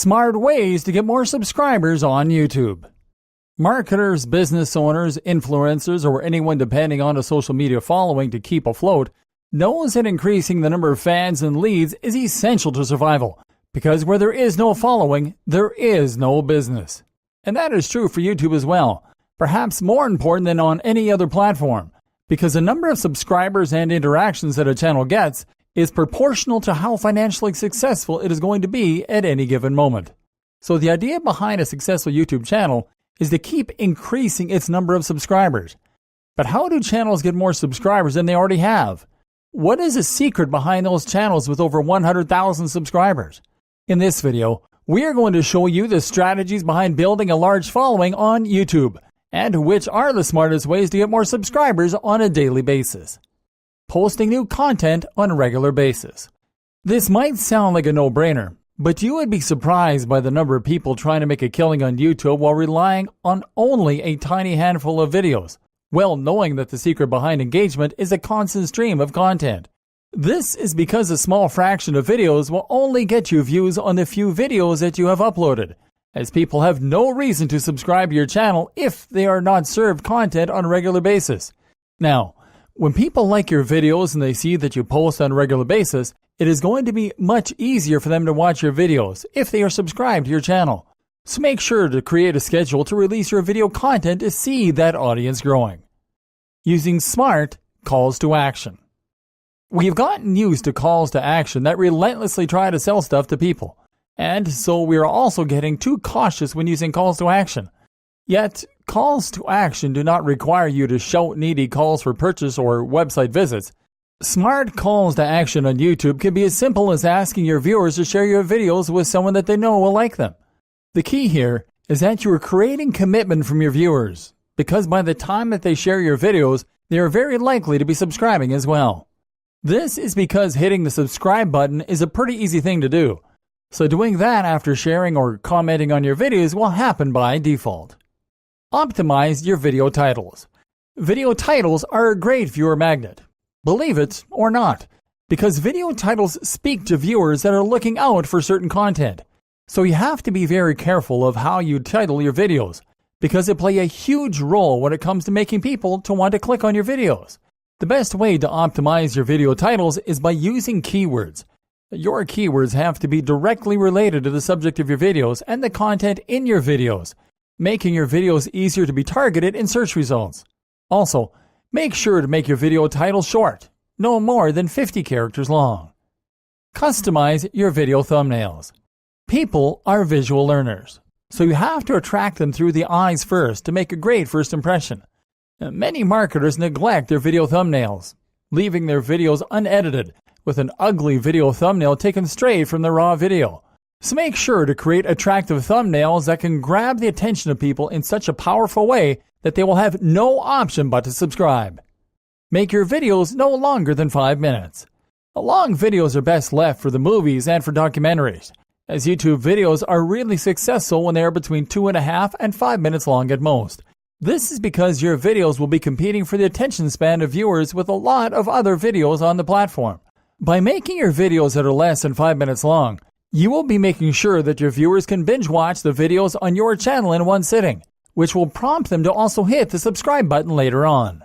Smart ways to get more subscribers on YouTube. Marketers, business owners, influencers, or anyone depending on a social media following to keep afloat knows that increasing the number of fans and leads is essential to survival, because where there is no following, there is no business. And that is true for YouTube as well, perhaps more important than on any other platform, because the number of subscribers and interactions that a channel gets is proportional to how financially successful it is going to be at any given moment. So the idea behind a successful YouTube channel is to keep increasing its number of subscribers. But how do channels get more subscribers than they already have? What is the secret behind those channels with over 100,000 subscribers? In this video, we are going to show you the strategies behind building a large following on YouTube, and which are the smartest ways to get more subscribers on a daily basis. Posting new content on a regular basis. This might sound like a no-brainer, but you would be surprised by the number of people trying to make a killing on YouTube while relying on only a tiny handful of videos, well knowing that the secret behind engagement is a constant stream of content. This is because a small fraction of videos will only get you views on the few videos that you have uploaded, as people have no reason to subscribe to your channel if they are not served content on a regular basis. Now, when people like your videos and they see that you post on a regular basis, it is going to be much easier for them to watch your videos if they are subscribed to your channel. So make sure to create a schedule to release your video content to see that audience growing. Using smart calls to action. We've gotten used to calls to action that relentlessly try to sell stuff to people, and so we are also getting too cautious when using calls to action. Yet, calls to action do not require you to shout needy calls for purchase or website visits. Smart calls to action on YouTube can be as simple as asking your viewers to share your videos with someone that they know will like them. The key here is that you are creating commitment from your viewers, because by the time that they share your videos, they are very likely to be subscribing as well. This is because hitting the subscribe button is a pretty easy thing to do, so doing that after sharing or commenting on your videos will happen by default. Optimize your video titles. Video titles are a great viewer magnet. Believe it or not, because video titles speak to viewers that are looking out for certain content. So you have to be very careful of how you title your videos, because they play a huge role when it comes to making people to want to click on your videos. The best way to optimize your video titles is by using keywords. Your keywords have to be directly related to the subject of your videos and the content in your videos, making your videos easier to be targeted in search results. Also, make sure to make your video title short, no more than 50 characters long. Customize your video thumbnails. People are visual learners, so you have to attract them through the eyes first to make a great first impression. Many marketers neglect their video thumbnails, leaving their videos unedited with an ugly video thumbnail taken straight from the raw video. So make sure to create attractive thumbnails that can grab the attention of people in such a powerful way that they will have no option but to subscribe. Make your videos no longer than 5 minutes. Long videos are best left for the movies and for documentaries, as YouTube videos are really successful when they are between 2.5 and 5 minutes long at most. This is because your videos will be competing for the attention span of viewers with a lot of other videos on the platform. By making your videos that are less than 5 minutes long, you will be making sure that your viewers can binge watch the videos on your channel in one sitting, which will prompt them to also hit the subscribe button later on.